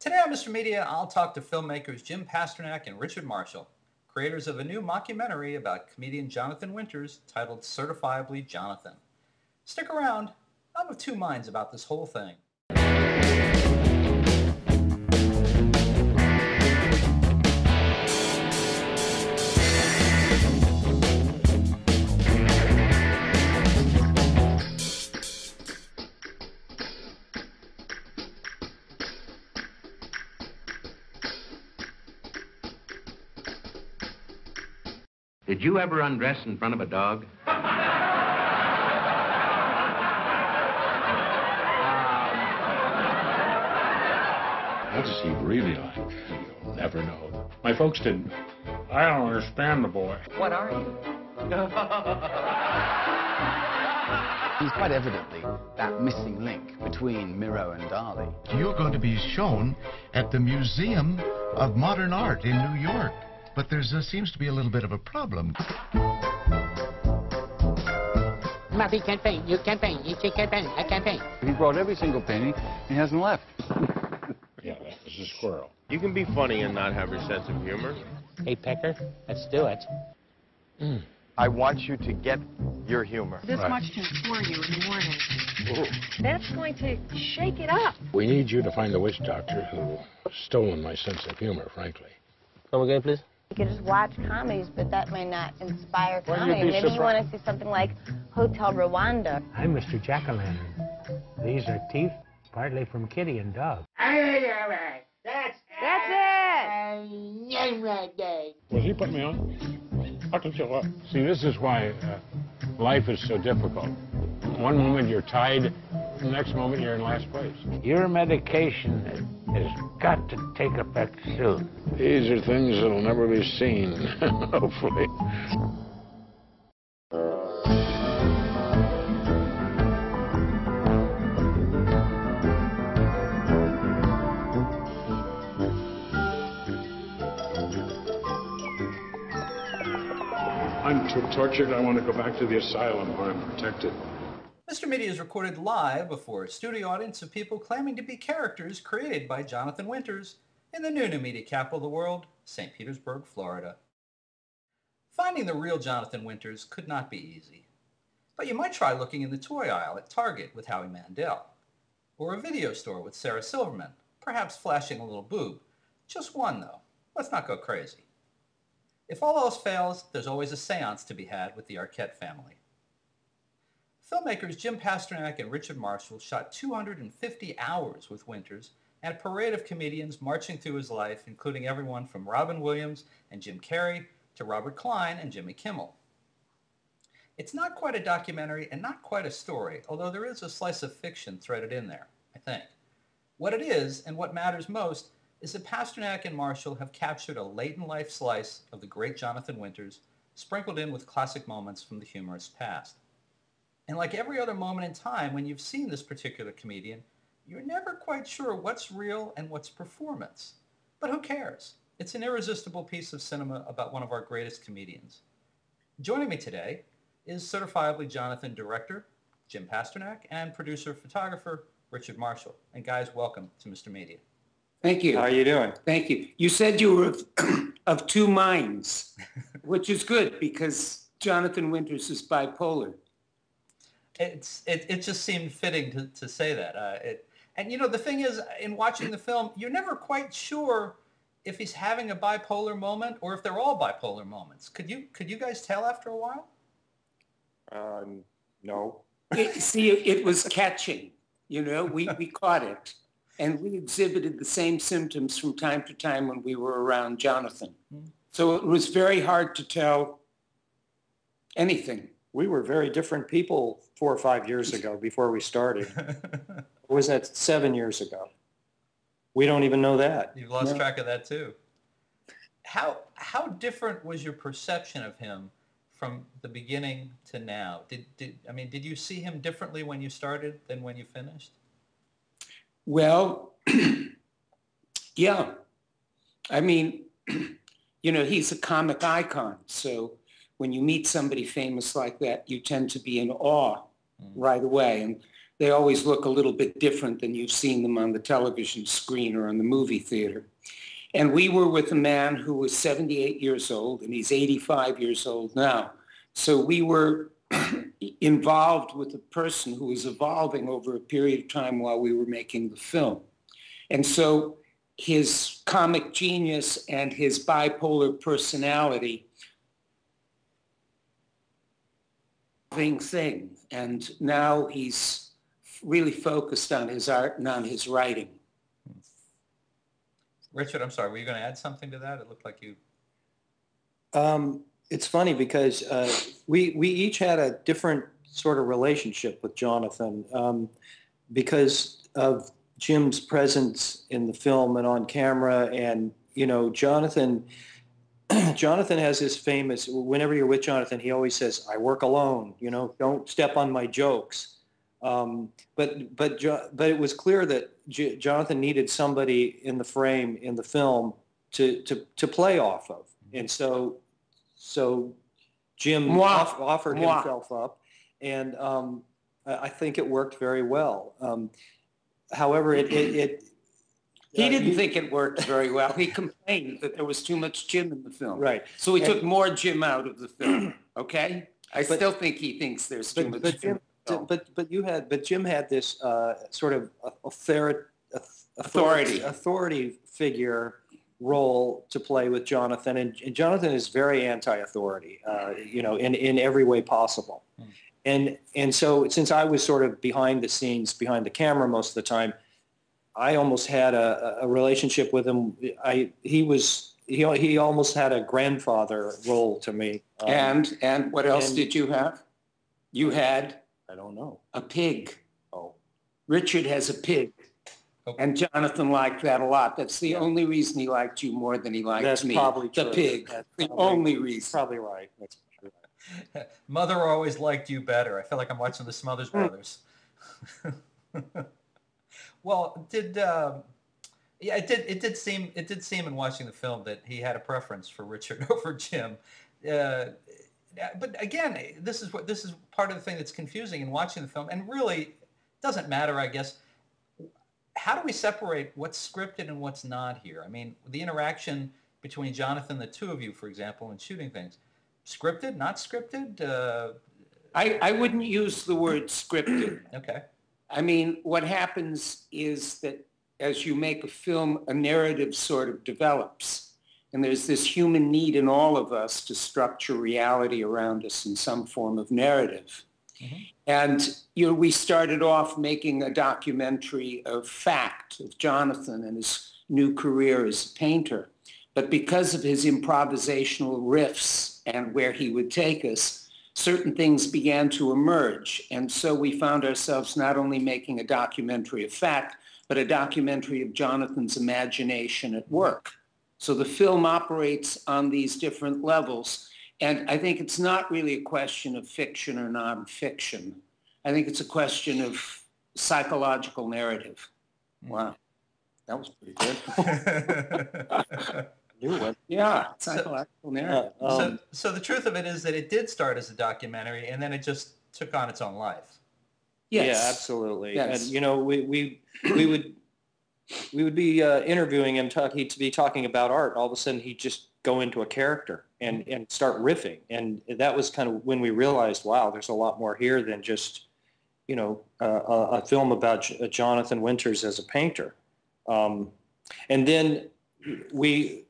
Today on Mr. Media, I'll talk to filmmakers Jim Pasternak and Richard Marshall, creators of a new mockumentary about comedian Jonathan Winters titled Certifiably Jonathan. Stick around. I'm of two minds about this whole thing. Did you ever undress in front of a dog? What's he really like? You'll never know. My folks didn't. I don't understand the boy. What are you? He's quite evidently that missing link between Miro and Dali. You're going to be shown at the Museum of Modern Art in New York. But there seems to be a little bit of a problem. Murphy can't paint. You can't paint. You can't paint. I can't paint. He brought every single painting. He hasn't left. Yeah, that was a squirrel. You can be funny and not have your sense of humor. Hey, Pecker, let's do it. I want you to get your humor. This much can floor you in the morning. That's going to shake it up. We need you to find the witch doctor who stolen my sense of humor, frankly. Come again, please. You could just watch comedies, but that may not inspire comedy. Maybe you want to see something like Hotel Rwanda. I'm Mr. Jack-o'-lantern. These are teeth, partly from kitty and dog. That's it! Was he putting me on? How can you look? See, this is why life is so difficult. One moment you're tied, the next moment you're in last place. Your medication has got to take effect soon. These are things that'll never be seen, hopefully. I'm too tortured. I want to go back to the asylum where I'm protected. Mr. Media is recorded live before a studio audience of people claiming to be characters created by Jonathan Winters in the new media capital of the world, St. Petersburg, Florida. Finding the real Jonathan Winters could not be easy, but you might try looking in the toy aisle at Target with Howie Mandel, or a video store with Sarah Silverman, perhaps flashing a little boob. Just one, though. Let's not go crazy. If all else fails, there's always a seance to be had with the Arquette family. Filmmakers Jim Pasternak and Richard Marshall shot 250 hours with Winters and a parade of comedians marching through his life, including everyone from Robin Williams and Jim Carrey to Robert Klein and Jimmy Kimmel. It's not quite a documentary and not quite a story, although there is a slice of fiction threaded in there, I think. What it is, and what matters most, is that Pasternak and Marshall have captured a late-in-life slice of the great Jonathan Winters, sprinkled in with classic moments from the humorist's past. And like every other moment in time when you've seen this particular comedian, you're never quite sure what's real and what's performance. But who cares? It's an irresistible piece of cinema about one of our greatest comedians. Joining me today is Certifiably Jonathan director Jim Pasternak and producer-photographer Richard Marshall. And guys, welcome to Mr. Media. Thank you. How are you doing? Thank you. You said you were of two minds, which is good because Jonathan Winters is bipolar. It just seemed fitting to say that. And you know, the thing is, in watching the film, you're never quite sure if he's having a bipolar moment or if they're all bipolar moments. Could you guys tell after a while? No. It was catching. You know, we caught it. And we exhibited the same symptoms from time to time when we were around Jonathan. So it was very hard to tell anything. We were very different people 4 or 5 years ago before we started. Or was that 7 years ago? We don't even know that. You've lost track of that too. How different was your perception of him from the beginning to now? Did you see him differently when you started than when you finished? Well, yeah. I mean, you know, he's a comic icon. So when you meet somebody famous like that, you tend to be in awe right away. And they always look a little bit different than you've seen them on the television screen or in the movie theater. And we were with a man who was 78 years old, and he's 85 years old now. So we were involved with a person who was evolving over a period of time while we were making the film. And so his comic genius and his bipolar personality thing. And now he's really focused on his art and on his writing. Richard, I'm sorry, were you going to add something to that? It looked like you... It's funny because we each had a different sort of relationship with Jonathan because of Jim's presence in the film and on camera. And, you know, Jonathan has this famous, whenever you're with Jonathan, he always says, I work alone, you know, don't step on my jokes. But it was clear that Jonathan needed somebody in the frame, in the film, to play off of. And so Jim offered himself up, and I think it worked very well. However, he didn't think it worked very well. He complained that there was too much Jim in the film. Right. So he took more Jim out of the film. Okay. I still think he thinks there's too much Jim. But Jim had this sort of authority figure role to play with Jonathan, and Jonathan is very anti-authority, you know, in every way possible. And so since I was sort of behind the scenes, behind the camera most of the time, I almost had a relationship with him. He almost had a grandfather role to me. And what else did you have? You had, I don't know, a pig. Oh, Richard has a pig. Okay. And Jonathan liked that a lot. That's the only reason he liked you more than he liked me. That's probably true. The pig. That's the only reason. Probably right. That's probably right. Mother always liked you better. I feel like I'm watching the Smothers Brothers. Well, it did seem in watching the film that he had a preference for Richard over Jim. But again, this is part of the thing that's confusing in watching the film, and really doesn't matter, I guess. How do we separate what's scripted and what's not here? I mean, the interaction between Jonathan, the two of you, for example, in shooting things, scripted, not scripted? I wouldn't use the word scripted. Okay. I mean, what happens is that as you make a film, a narrative sort of develops. And there's this human need in all of us to structure reality around us in some form of narrative. Mm-hmm. And, you know, we started off making a documentary of fact of Jonathan and his new career as a painter. But because of his improvisational riffs and where he would take us, certain things began to emerge. And so we found ourselves not only making a documentary of fact, but a documentary of Jonathan's imagination at work. So the film operates on these different levels. And I think it's not really a question of fiction or nonfiction. I think it's a question of psychological narrative. Wow. That was pretty good. New one. Yeah, psychological narrative. So the truth of it is that it did start as a documentary, and then it just took on its own life. Yes. Yeah, absolutely. Yes. And, you know, we would be interviewing him, he'd be talking about art, and all of a sudden he'd just go into a character and start riffing. And that was kind of when we realized, wow, there's a lot more here than just, you know, a film about Jonathan Winters as a painter. And then we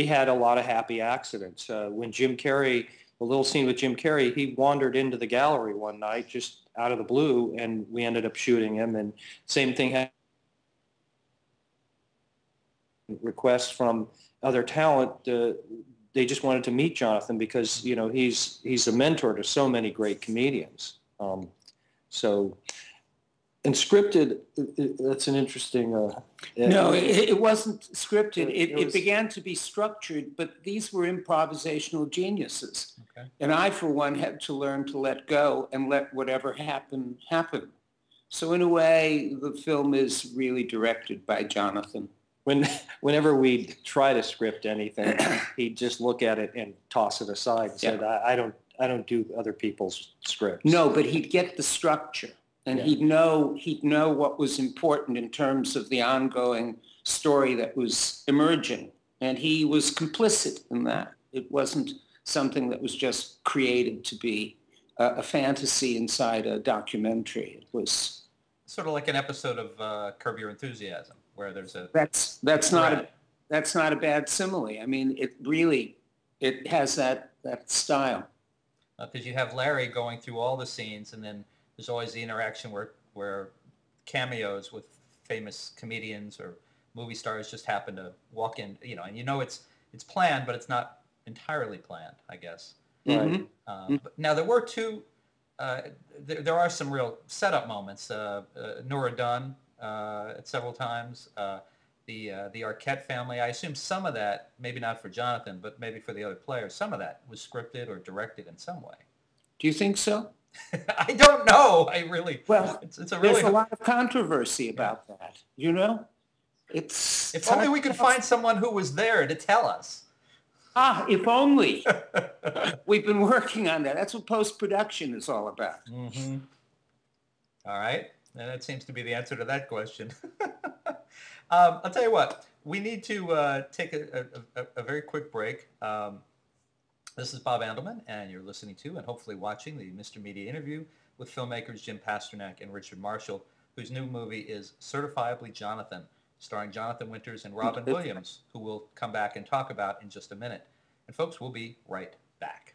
had a lot of happy accidents. When Jim Carrey, the little scene with Jim Carrey, he wandered into the gallery one night just out of the blue, and we ended up shooting him. And same thing happened. Requests from other talent, they just wanted to meet Jonathan because, you know, he's a mentor to so many great comedians. And scripted, that's an interesting... No, it wasn't scripted. It began to be structured, but these were improvisational geniuses. Okay. And I, for one, had to learn to let go and let whatever happen, happen. So in a way, the film is really directed by Jonathan. Whenever we'd try to script anything, he'd just look at it and toss it aside and said, I don't do other people's scripts. No, but he'd get the structure. and he'd know what was important in terms of the ongoing story that was emerging. And he was complicit in that. It wasn't something that was just created to be a fantasy inside a documentary. It was sort of like an episode of Curb Your Enthusiasm, where there's a that's not a bad simile. I mean, it has that style. Because you have Larry going through all the scenes, and then there's always the interaction where cameos with famous comedians or movie stars just happen to walk in, and it's planned, but it's not entirely planned, I guess. Right. But now there were two. There are some real setup moments. Nora Dunn several times. The Arquette family. I assume some of that, maybe not for Jonathan, but maybe for the other players, some of that was scripted or directed in some way. Do you think so? I don't know. It's there's a lot of controversy about that. If only we could find someone who was there to tell us. If only. We've been working on that. That's what post-production is all about. Mm-hmm. All right. And that seems to be the answer to that question. I'll tell you what. We need to take a very quick break. This is Bob Andelman, and you're listening to and hopefully watching the Mr. Media interview with filmmakers Jim Pasternak and Richard Marshall, whose new movie is Certifiably Jonathan, starring Jonathan Winters and Robin Williams, who we'll come back and talk about in just a minute. And folks, we'll be right back.